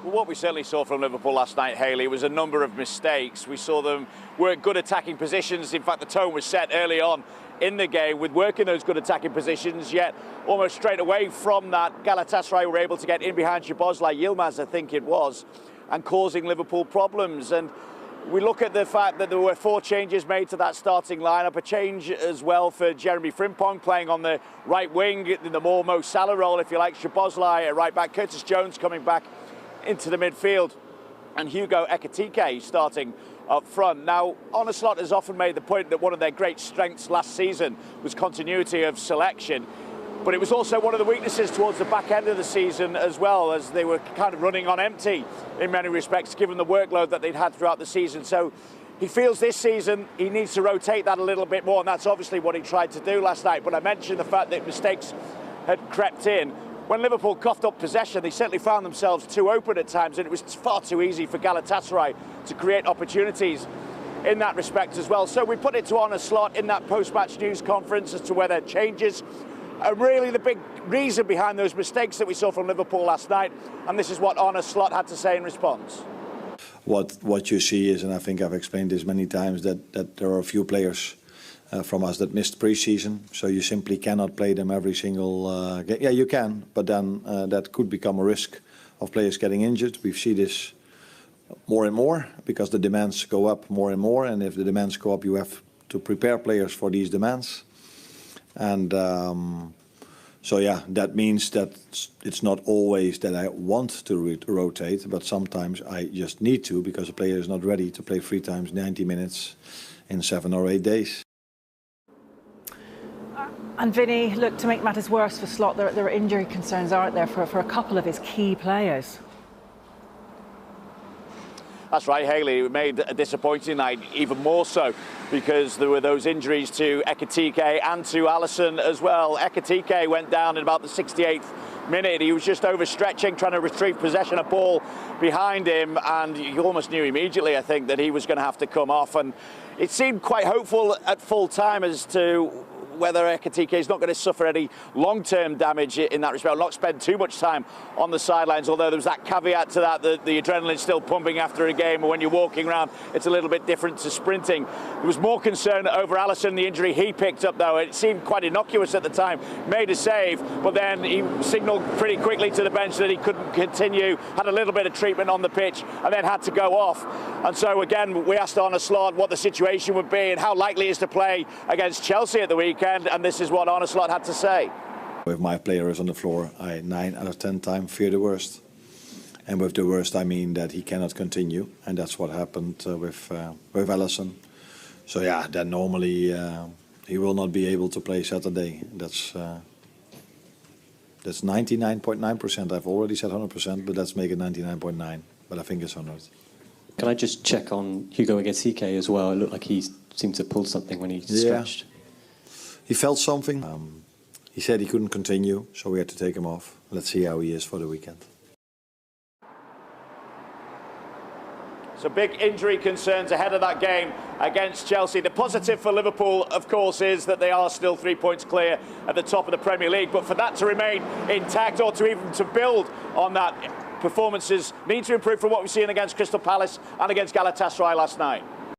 Well, what we certainly saw from Liverpool last night, Hayley, was a number of mistakes. We saw them work good attacking positions. In fact, the tone was set early on in the game with working those good attacking positions, yet almost straight away from that, Galatasaray were able to get in behind Szoboszlai, Yilmaz, I think it was, and causing Liverpool problems. And we look at the fact that there were 4 changes made to that starting lineup, a change as well for Jeremy Frimpong playing on the right wing in the more Mo Salah role, if you like, Szoboszlai at right back, Curtis Jones coming back into the midfield, and Hugo Ekitike starting up front. Now, Arne Slot has often made the point that one of their great strengths last season was continuity of selection, but it was also one of the weaknesses towards the back end of the season as well, as they were kind of running on empty in many respects, given the workload that they'd had throughout the season. So he feels this season he needs to rotate that a little bit more, and that's obviously what he tried to do last night. But I mentioned the fact that mistakes had crept in. When Liverpool coughed up possession, they certainly found themselves too open at times, and it was far too easy for Galatasaray to create opportunities in that respect as well. So we put it to Arne Slot in that post-match news conference as to whether changes are really the big reason behind those mistakes that we saw from Liverpool last night, and this is what Arne Slot had to say in response. What you see is, and I think I've explained this many times, that there are a few players from us that missed pre-season, so you simply cannot play them every single game. Yeah, you can, but then that could become a risk of players getting injured. We see this more and more because the demands go up more and more, and if the demands go up, you have to prepare players for these demands. And so yeah, that means that it's not always that I want to rotate, but sometimes I just need to, because a player is not ready to play 3 times 90 minutes in 7 or 8 days. And Vinny, look, to make matters worse for Slot, there are injury concerns, aren't there, for a couple of his key players? That's right, Hayley. It made a disappointing night even more so because there were those injuries to Ekitike and to Alisson as well. Ekitike went down in about the 68th minute. He was just overstretching, trying to retrieve possession of ball behind him, and you almost knew immediately, I think, that he was going to have to come off. And it seemed quite hopeful at full time as to whether Ekitike is not going to suffer any long-term damage in that respect, not spend too much time on the sidelines, although there was that caveat to that, the adrenaline's still pumping after a game, and when you're walking around, it's a little bit different to sprinting. There was more concern over Alisson, the injury he picked up, though. It seemed quite innocuous at the time, made a save, but then he signalled pretty quickly to the bench that he couldn't continue, had a little bit of treatment on the pitch, and then had to go off. And so, again, we asked Arne Slot what the situation would be and how likely he is to play against Chelsea at the weekend. And this is what Arne Slot had to say. With my players on the floor, I 9 out of 10 times fear the worst. And with the worst, I mean that he cannot continue. And that's what happened with Alisson. So yeah, then normally he will not be able to play Saturday. That's 99.9%. I've already said 100%, but let's make it 99.9. But I think it's 100. Can I just check on Hugo Ekitike as well? It looked like he seemed to pull something when he stretched. He felt something. He said he couldn't continue, so we had to take him off. Let's see how he is for the weekend. So big injury concerns ahead of that game against Chelsea. The positive for Liverpool, of course, is that they are still 3 points clear at the top of the Premier League. But for that to remain intact, or to even to build on that, performances need to improve from what we've seen against Crystal Palace and against Galatasaray last night.